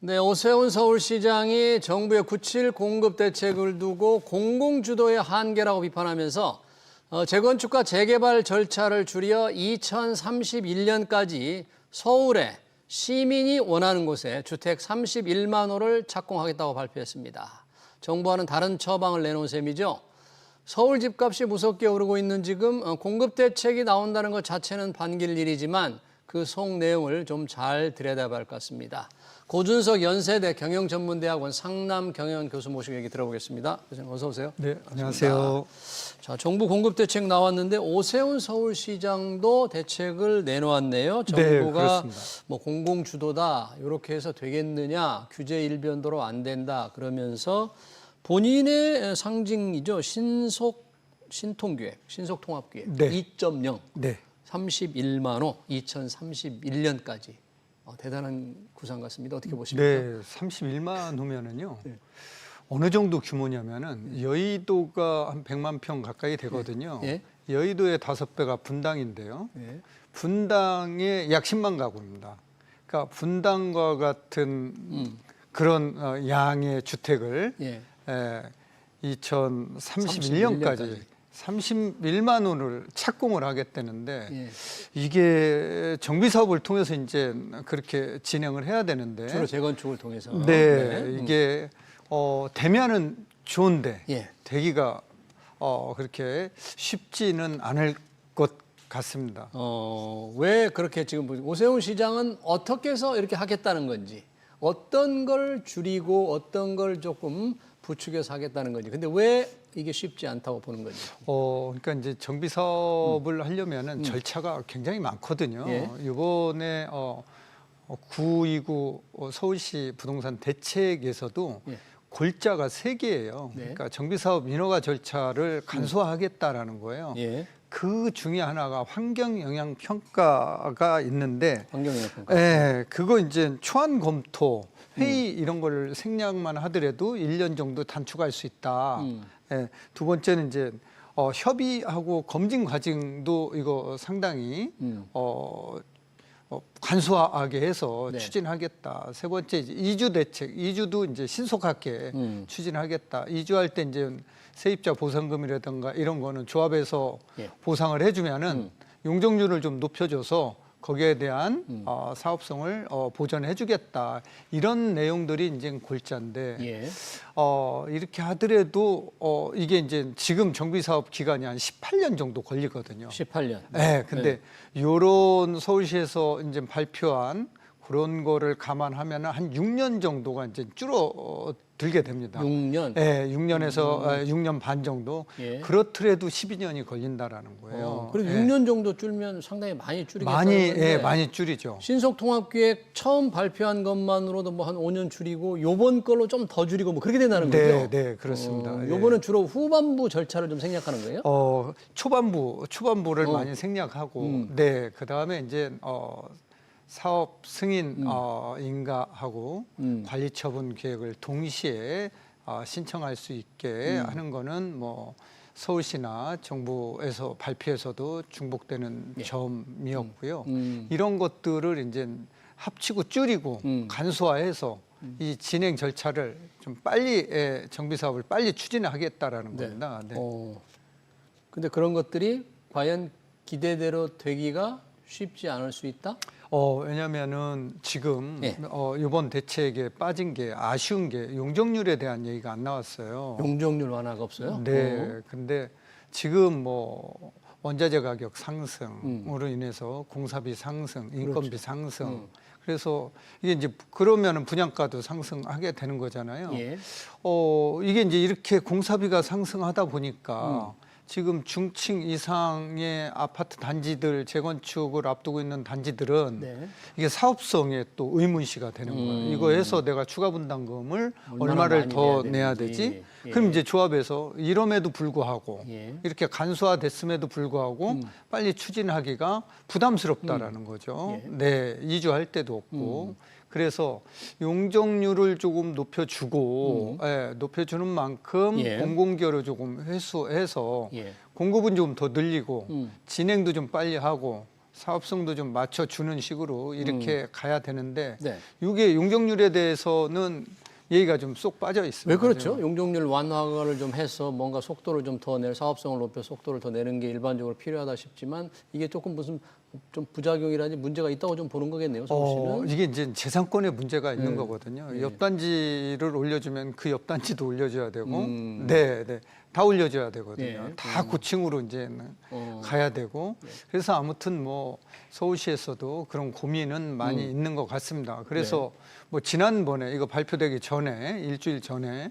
네, 오세훈 서울시장이 정부의 97 공급 대책을 두고 공공주도의 한계라고 비판하면서 재건축과 재개발 절차를 줄여 2031년까지 서울에 시민이 원하는 곳에 주택 31만 호를 착공하겠다고 발표했습니다. 정부와는 다른 처방을 내놓은 셈이죠. 서울 집값이 무섭게 오르고 있는 지금 공급 대책이 나온다는 것 자체는 반길 일이지만 그 속 내용을 좀 잘 들여다봐야 할 것 같습니다. 고준석 연세대 경영전문대학원 상남경영 교수 모시고 얘기 들어보겠습니다. 교수님 어서 오세요. 네, 안녕하세요. 자, 정부 공급 대책 나왔는데 오세훈 서울시장도 대책을 내놓았네요. 정부가 네, 뭐 공공 주도다 이렇게 해서 되겠느냐, 규제 일변도로 안 된다 그러면서 본인의 상징이죠. 신통기획, 신속통합기획 네. 2.0. 네. 31만 호 2031년까지 대단한 구상 같습니다. 어떻게 보십니까? 네, 31만 호면은요. 네. 어느 정도 규모냐면은 여의도가 한 100만 평 가까이 되거든요. 예. 여의도의 5배가 분당인데요. 예. 분당에 약 10만 가구입니다. 그러니까 분당과 같은 그런 양의 주택을 예. 2031년까지 31만 호를 착공을 하겠다는데 예. 이게 정비 사업을 통해서 이제 그렇게 진행을 해야 되는데 주로 재건축을 통해서. 네, 이게 되면은 좋은데 예. 되기가 그렇게 쉽지는 않을 것 같습니다. 왜 그렇게 지금 오세훈 시장은 어떻게 해서 이렇게 하겠다는 건지, 어떤 걸 줄이고 어떤 걸 조금 부추겨서 하겠다는 건지. 근데 왜 이게 쉽지 않다고 보는 건지. 그러니까 이제 정비 사업을 하려면은 절차가 굉장히 많거든요. 예. 이번에 929 서울시 부동산 대책에서도 예. 골자가 3개예요. 네. 그러니까 정비 사업 인허가 절차를 간소화하겠다라는 거예요. 예. 그 중에 하나가 환경 영향 평가가 있는데, 환경영향평가. 예, 그거 이제 초안 검토 회의 이런 걸 생략만 하더라도 1년 정도 단축할 수 있다. 예, 두 번째는 이제 협의하고 검증 과정도 이거 상당히 간소하게 해서 네. 추진하겠다. 세 번째 이제 이주 대책, 이주도 이제 신속하게 추진하겠다. 이주할 때 이제 세입자 보상금이라든가 이런 거는 조합에서 예. 보상을 해주면은 용적률을 좀 높여줘서 거기에 대한 사업성을 보전해주겠다. 이런 내용들이 이제 골자인데 예. 이렇게 하더라도 이게 이제 지금 정비 사업 기간이 한 18년 정도 걸리거든요. 18년. 네, 근데 요런 서울시에서 이제 발표한 그런 거를 감안하면 한 6년 정도가 이제 줄어들게 됩니다. 6년. 네, 6년에서 6년 반 정도. 예. 그렇더라도 12년이 걸린다라는 거예요. 그래도 예. 6년 정도 줄면 상당히 많이 줄이겠다는 많이, 건데. 예, 많이 줄이죠. 신속통합기획 처음 발표한 것만으로도 뭐 한 5년 줄이고 요번 걸로 좀 더 줄이고 뭐 그렇게 된다는 거죠? 네, 그렇습니다. 예. 요번은 주로 후반부 절차를 좀 생략하는 거예요? 초반부를 많이 생략하고, 네, 그 다음에 이제 사업 승인 인가하고 관리처분 계획을 동시에 신청할 수 있게 하는 거는 뭐 서울시나 정부에서 발표에서도 중복되는 점이었고요. 이런 것들을 이제 합치고 줄이고 간소화해서 이 진행 절차를 좀 빨리 정비 사업을 빨리 추진하겠다라는 겁니다. 네. 근데 그런 것들이 과연 기대대로 되기가 쉽지 않을 수 있다? 왜냐면은 지금 예. 이번 대책에 빠진 게 아쉬운 게 용적률에 대한 얘기가 안 나왔어요. 용적률 완화가 없어요? 네. 근데 지금 뭐 원자재 가격 상승으로 인해서 공사비 상승, 인건비 상승. 그래서 이게 이제 그러면은 분양가도 상승하게 되는 거잖아요. 예. 이게 이제 이렇게 공사비가 상승하다 보니까 지금 중층 이상의 아파트 단지들 재건축을 앞두고 있는 단지들은 네. 이게 사업성에 또 의문시가 되는 거예요. 이거 해서 내가 추가 분담금을 얼마를 많이 더 내야 내야 되는지. 되지? 예. 그럼 이제 조합에서 이럼에도 불구하고 예. 이렇게 간소화됐음에도 불구하고 빨리 추진하기가 부담스럽다라는 거죠. 예. 네, 이주할 때도 없고. 그래서 용적률을 조금 높여주고, 높여주는 만큼 예. 공공기여를 조금 회수해서 예. 공급은 좀 더 늘리고 진행도 좀 빨리 하고 사업성도 좀 맞춰주는 식으로 이렇게 가야 되는데 네. 이게 용적률에 대해서는 얘기가 좀 쏙 빠져 있습니다. 왜 그렇죠? 용적률 완화를 좀 해서 뭔가 속도를 좀 더 사업성을 높여 속도를 더 내는 게 일반적으로 필요하다 싶지만 이게 조금 무슨 좀 부작용이라든지 문제가 있다고 좀 보는 거겠네요, 서울시는. 이게 이제 재산권에 문제가 있는 네. 거거든요. 네. 옆단지를 올려주면 그 옆단지도 올려줘야 되고, 네, 다 올려줘야 되거든요. 네. 다 고층으로 이제 가야 되고, 그래서 아무튼 뭐 서울시에서도 그런 고민은 많이 있는 것 같습니다. 그래서 뭐 지난번에 이거 발표되기 전에 일주일 전에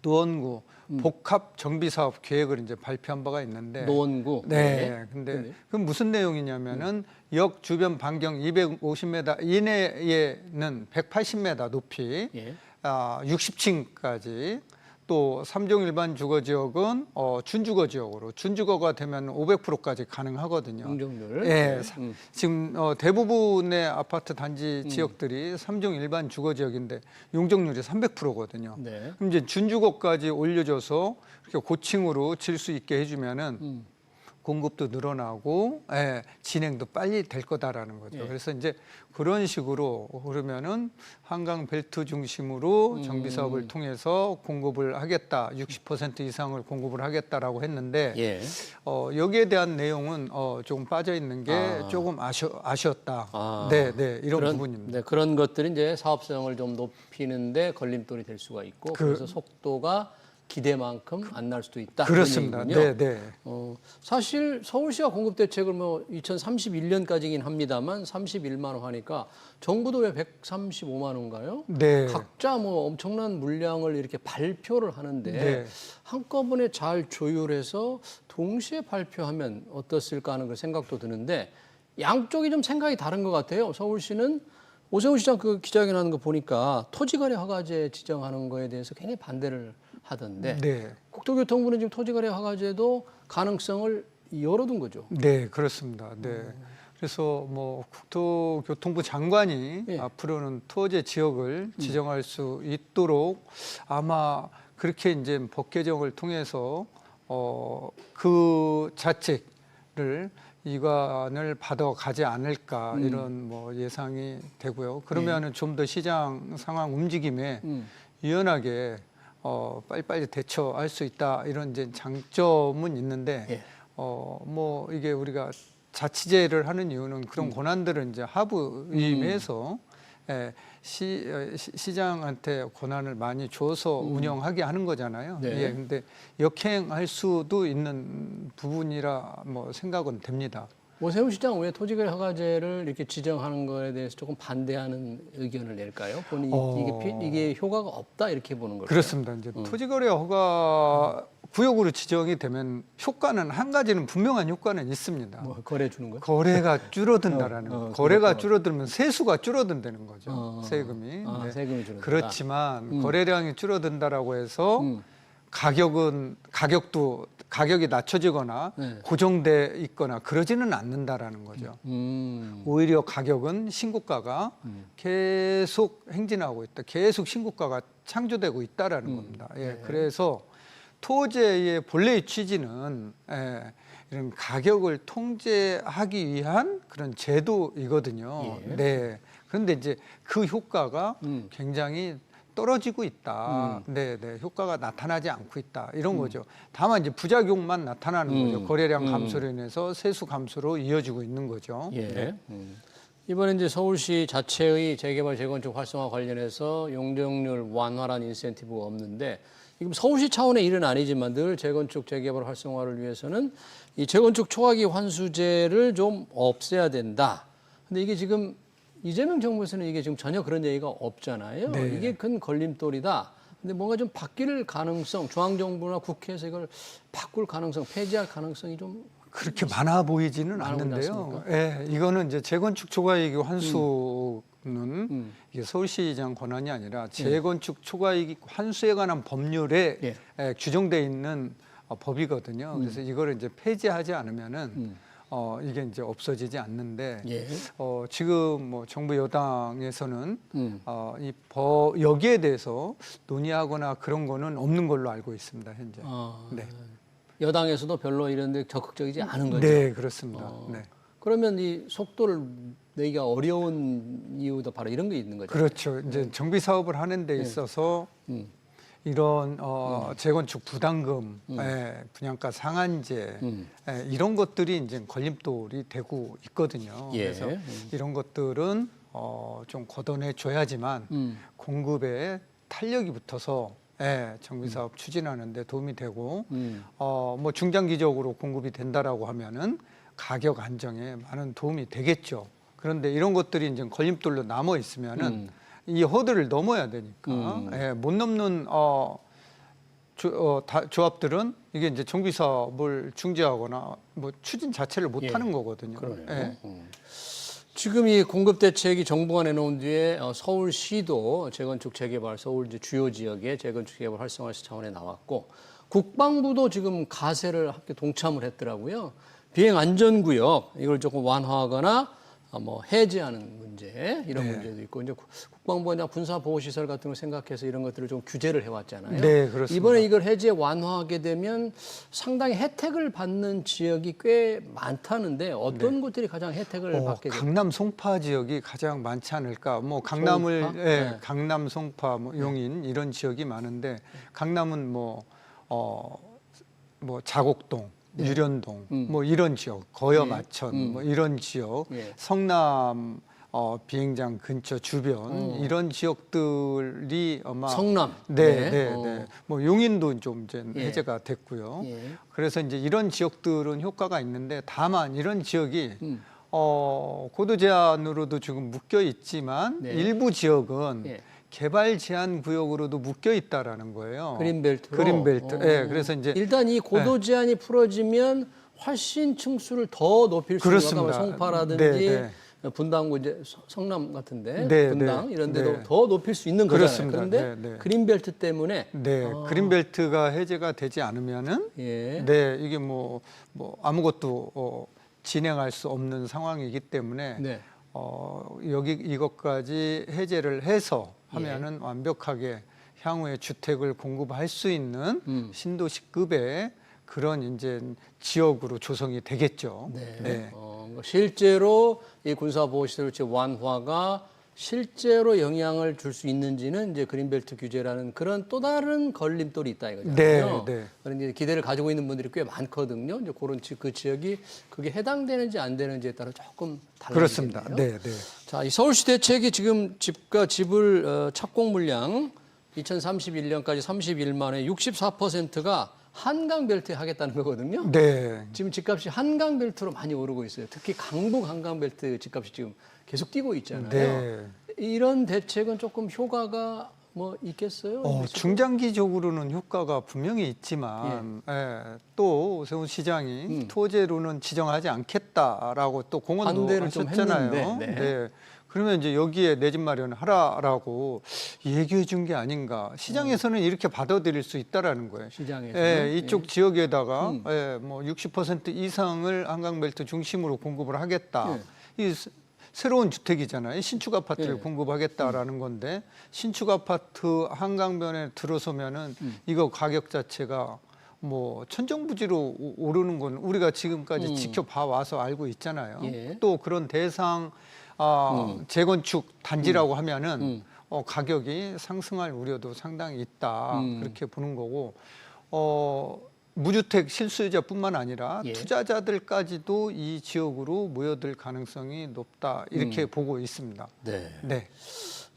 노원구 복합 정비 사업 계획을 이제 발표한 바가 있는데 노원구. 네. 근데 그 무슨 내용이냐면은 역 주변 반경 250m 이내에는 180m 높이 예. 60층까지 또 3종 일반 주거 지역은 준주거 지역으로 준주거가 되면 500%까지 가능하거든요. 용적률. 예. 지금 대부분의 아파트 단지 지역들이 3종 일반 주거 지역인데 용적률이 300%거든요. 네. 그럼 이제 준주거까지 올려줘서 이렇게 고층으로 질 수 있게 해주면은 공급도 늘어나고 진행도 빨리 될 거다라는 거죠. 그래서 이제 그런 식으로 그러면은 한강 벨트 중심으로 정비 사업을 통해서 공급을 하겠다, 60% 이상을 공급을 하겠다라고 했는데 예. 여기에 대한 내용은 조금 빠져 있는 게 조금 아쉬웠다. 네, 이런 부분입니다. 네, 그런 것들이 이제 사업성을 좀 높이는데 걸림돌이 될 수가 있고 그래서 속도가 기대만큼 안 날 수도 있다. 그렇습니다. 네. 사실 서울시가 공급 대책을 뭐 2031년까지긴 합니다만 31만 원 하니까 정부도 왜 135만 원인가요? 네. 각자 뭐 엄청난 물량을 이렇게 발표를 하는데 한꺼번에 잘 조율해서 동시에 발표하면 어떻을까 하는 그 생각도 드는데 양쪽이 좀 생각이 다른 것 같아요. 서울시는 오세훈 시장 그 기자회견하는 거 보니까 토지거래 허가제 지정하는 거에 대해서 굉장히 반대를 하던데 국토교통부는 지금 토지거래 허가제도 가능성을 열어둔 거죠. 네, 그렇습니다. 네. 그래서 뭐 국토교통부 장관이 앞으로는 토지 지역을 지정할 수 있도록 아마 그렇게 이제 법 개정을 통해서 그 자책을 이관을 받아가지 않을까 이런 뭐 예상이 되고요. 그러면은 좀 더 시장 상황 움직임에 유연하게 빨리빨리 대처할 수 있다 이런 이제 장점은 있는데 뭐 이게 우리가 자치제를 하는 이유는 그런 권한들은 이제 하부임에서 시장한테 권한을 많이 줘서 운영하게 하는 거잖아요. 네. 근데 역행할 수도 있는 부분이라 뭐 생각은 됩니다. 오세훈 시장 왜 토지거래 허가제를 이렇게 지정하는 거에 대해서 조금 반대하는 의견을 낼까요? 본인이 이게 효과가 없다 이렇게 보는 걸까요? 그렇습니다. 이제 토지거래 허가 구역으로 지정이 되면 효과는 한 가지는 분명한 효과는 있습니다. 뭐 거래 주는 거요? 거래가 줄어든다라는 거. 거래가 줄어들면 세수가 줄어든다는 거죠. 세금이. 세금이 줄어든다. 그렇지만 거래량이 줄어든다라고 해서 가격이 낮춰지거나 고정돼 있거나 그러지는 않는다라는 거죠. 오히려 가격은 신고가가 계속 행진하고 있다. 계속 신고가가 창조되고 있다라는 겁니다. 그래서 토지의 본래의 취지는 이런 가격을 통제하기 위한 그런 제도이거든요. 그런데 이제 그 효과가 굉장히 떨어지고 있다. 효과가 나타나지 않고 있다. 이런 거죠. 다만 이제 부작용만 나타나는 거죠. 거래량 감소로 인해서 세수 감소로 이어지고 있는 거죠. 이번에 이제 서울시 자체의 재개발 재건축 활성화 관련해서 용적률 완화란 인센티브가 없는데 이건 서울시 차원의 일은 아니지만 늘 재건축 재개발 활성화를 위해서는 이 재건축 초과기 환수제를 좀 없애야 된다. 근데 이게 지금 이재명 정부에서는 이게 지금 전혀 그런 얘기가 없잖아요. 이게 큰 걸림돌이다. 근데 뭔가 좀 바뀔 가능성, 중앙정부나 국회에서 이걸 바꿀 가능성, 폐지할 가능성이 좀 그렇게 많아 보이지는 않는데요. 이거는 이제 재건축 초과이익 환수는 이게 서울시장 권한이 아니라 재건축 초과이익 환수에 관한 법률에 규정돼 있는 법이거든요. 그래서 이거를 이제 폐지하지 않으면은 이게 이제 없어지지 않는데 지금 뭐 정부 여당에서는 여기에 대해서 논의하거나 그런 거는 없는 걸로 알고 있습니다 현재. 여당에서도 별로 이런 데 적극적이지 않은 거죠. 네, 그렇습니다. 그러면 이 속도를 내기가 어려운 이유도 바로 이런 게 있는 거죠. 그렇죠. 이제 정비 사업을 하는 데 있어서 이런 재건축 부담금, 분양가 상한제 이런 것들이 이제 걸림돌이 되고 있거든요. 예. 그래서 이런 것들은 좀 걷어내 줘야지만 공급에 탄력이 붙어서 정비 사업 추진하는 데 도움이 되고 뭐 중장기적으로 공급이 된다라고 하면은 가격 안정에 많은 도움이 되겠죠. 그런데 이런 것들이 이제 걸림돌로 남아 있으면은 이 허들을 넘어야 되니까 못 넘는 조합들은 이게 이제 정비 사업을 중지하거나 뭐 추진 자체를 못 하는 거거든요. 그러네요. 지금 이 공급 대책이 정부가 내놓은 뒤에 서울시도 재건축 재개발, 서울 이제 주요 지역의 재건축 재개발 활성화 차원에 나왔고 국방부도 지금 가세를 함께 동참을 했더라고요. 비행 안전구역 이걸 조금 완화하거나 뭐 해제하는 문제 이런 문제도 있고 이제 국방부가 이제 군사 보호 시설 같은 걸 생각해서 이런 것들을 좀 규제를 해왔잖아요. 네, 그렇습니다. 이번에 이걸 해제 완화하게 되면 상당히 혜택을 받는 지역이 꽤 많다는데 어떤 곳들이 가장 혜택을 받게 될까요? 강남 송파 지역이 가장 많지 않을까. 뭐 강남을 송파? 네. 강남, 송파, 뭐 용인 이런 지역이 많은데 강남은 뭐 자곡동, 유련동, 뭐 이런 지역, 거여마천, 뭐 이런 지역, 성남 비행장 근처 주변 이런 지역들이 아마 성남. 네. 뭐 용인도 좀 이제 해제가 됐고요. 그래서 이제 이런 지역들은 효과가 있는데 다만 이런 지역이 고도 제한으로도 지금 묶여 있지만 일부 지역은 개발 제한 구역으로도 묶여 있다라는 거예요. 그린벨트로. 그린벨트. 그래서 이제 일단 이 고도 제한이 풀어지면 훨씬 층수를 더 높일 수 있는 그렇습니다. 송파라든지 분당구 이제 성남 같은데 분당 이런 데도 네. 더 높일 수 있는 거잖아요. 그렇습니다. 그런데 그린벨트 때문에 그린벨트가 해제가 되지 않으면은 이게 뭐 아무것도 진행할 수 없는 상황이기 때문에 여기 이것까지 해제를 해서 하면은 완벽하게 향후에 주택을 공급할 수 있는 신도시급의 그런 이제 지역으로 조성이 되겠죠. 실제로 이 군사보호시설 완화가 실제로 영향을 줄 수 있는지는 이제 그린벨트 규제라는 그런 또 다른 걸림돌이 있다 이거잖아요. 그런 이제 기대를 가지고 있는 분들이 꽤 많거든요. 이제 그런 그 지역이 그게 해당되는지 안 되는지에 따라 조금 달라지겠네요. 그렇습니다. 자, 이 서울시 대책이 지금 집과 집을 착공 물량 2031년까지 31만 회 64%가 한강벨트에 하겠다는 거거든요. 지금 집값이 한강벨트로 많이 오르고 있어요. 특히 강북 한강벨트 집값이 지금 계속 뛰고 있잖아요. 이런 대책은 조금 효과가 뭐 있겠어요? 중장기적으로는 효과가 분명히 있지만 또 서울시장이 토제로는 지정하지 않겠다라고 또 공언도 반대를 좀 하셨잖아요. 했는데. 그러면 이제 여기에 내 집 마련하라라고 얘기해 준 게 아닌가. 시장에서는 이렇게 받아들일 수 있다라는 거예요. 시장에서는 이쪽 지역에다가 뭐 60% 이상을 한강벨트 중심으로 공급을 하겠다. 이 새로운 주택이잖아요. 신축 아파트를 공급하겠다라는 건데 신축 아파트 한강변에 들어서면은 이거 가격 자체가 뭐 천정부지로 오르는 건 우리가 지금까지 지켜봐 와서 알고 있잖아요. 또 그런 대상 재건축 단지라고 하면은 가격이 상승할 우려도 상당히 있다 그렇게 보는 거고 무주택 실수요자뿐만 아니라 투자자들까지도 이 지역으로 모여들 가능성이 높다 이렇게 보고 있습니다.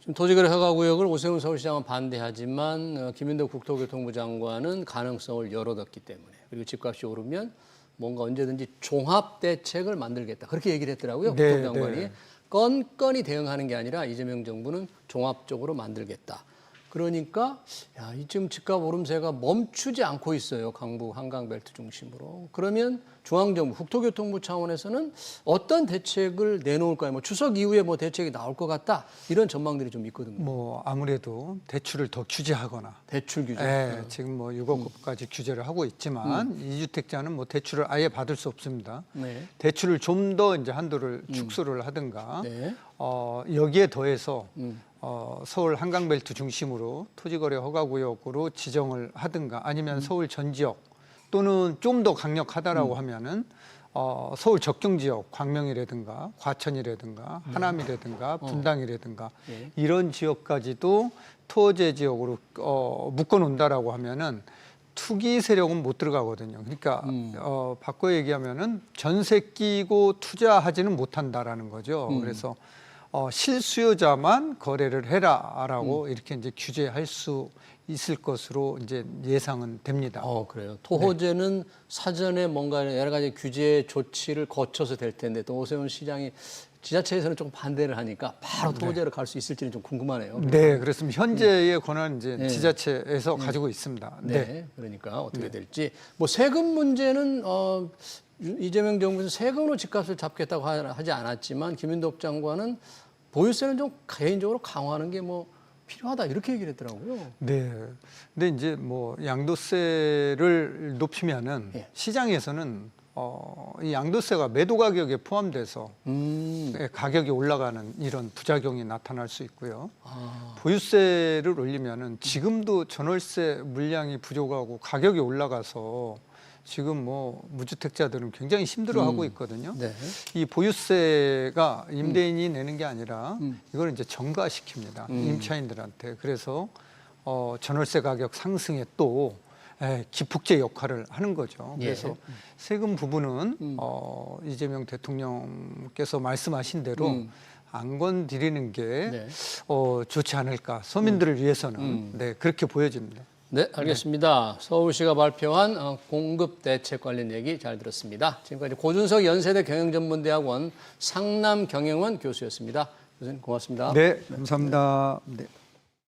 지금 토지거래 허가구역을 오세훈 서울시장은 반대하지만 김현덕 국토교통부 장관은 가능성을 열어뒀기 때문에 그리고 집값이 오르면 뭔가 언제든지 종합 대책을 만들겠다 그렇게 얘기를 했더라고요. 국토부 장관이. 건건이 대응하는 게 아니라 이재명 정부는 종합적으로 만들겠다. 그러니까 지금 집값 오름세가 멈추지 않고 있어요. 강북 한강벨트 중심으로. 그러면 중앙정부, 국토교통부 차원에서는 어떤 대책을 내놓을까요? 뭐 추석 이후에 뭐 대책이 나올 것 같다 이런 전망들이 좀 있거든요. 뭐 아무래도 대출을 더 규제하거나. 대출 규제. 지금 뭐 6억까지 규제를 하고 있지만 이주택자는 뭐 대출을 아예 받을 수 없습니다. 대출을 좀 더 이제 한도를 축소를 하든가. 여기에 더해서 서울 한강벨트 중심으로 토지거래 허가구역으로 지정을 하든가 아니면 서울 전 지역 또는 좀 더 강력하다라고 하면은 서울 접경 지역 광명이라든가 과천이라든가 하남이라든가 분당이라든가 이런 지역까지도 토호제 지역으로 묶어 놓는다라고 하면은 투기 세력은 못 들어가거든요. 그러니까 바꿔 얘기하면은 전세 끼고 투자하지는 못한다라는 거죠. 그래서 실수요자만 거래를 해라라고 이렇게 이제 규제할 수 있을 것으로 이제 예상은 됩니다. 그래요. 토호제는 사전에 뭔가 여러 가지 규제 조치를 거쳐서 될 텐데 또 오세훈 시장이 지자체에서는 조금 반대를 하니까 바로 토호제로 갈 수 있을지는 좀 궁금하네요. 네, 그렇습니다. 현재의 권한은 이제 지자체에서 가지고 있습니다. 네, 그러니까 어떻게 될지. 뭐 세금 문제는 이재명 정부에서 세금으로 집값을 잡겠다고 하지 않았지만 김인덕 장관은 보유세는 좀 개인적으로 강화하는 게 뭐 필요하다 이렇게 얘기를 했더라고요. 네. 근데 이제 뭐 양도세를 높이면은 시장에서는 이 양도세가 매도 가격에 포함돼서 가격이 올라가는 이런 부작용이 나타날 수 있고요. 보유세를 올리면은 지금도 전월세 물량이 부족하고 가격이 올라가서 지금 뭐 무주택자들은 굉장히 힘들어하고 있거든요. 네. 이 보유세가 임대인이 내는 게 아니라 이걸 이제 전가시킵니다. 임차인들한테. 그래서 전월세 가격 상승에 또 기폭제 역할을 하는 거죠. 그래서 세금 부분은 이재명 대통령께서 말씀하신 대로 안 건드리는 게 좋지 않을까. 서민들을 위해서는 그렇게 보여집니다. 네, 알겠습니다. 서울시가 발표한 공급 대책 관련 얘기 잘 들었습니다. 지금까지 고준석 연세대 경영전문대학원 상남경영원 교수였습니다. 교수님 고맙습니다. 네, 감사합니다. 네.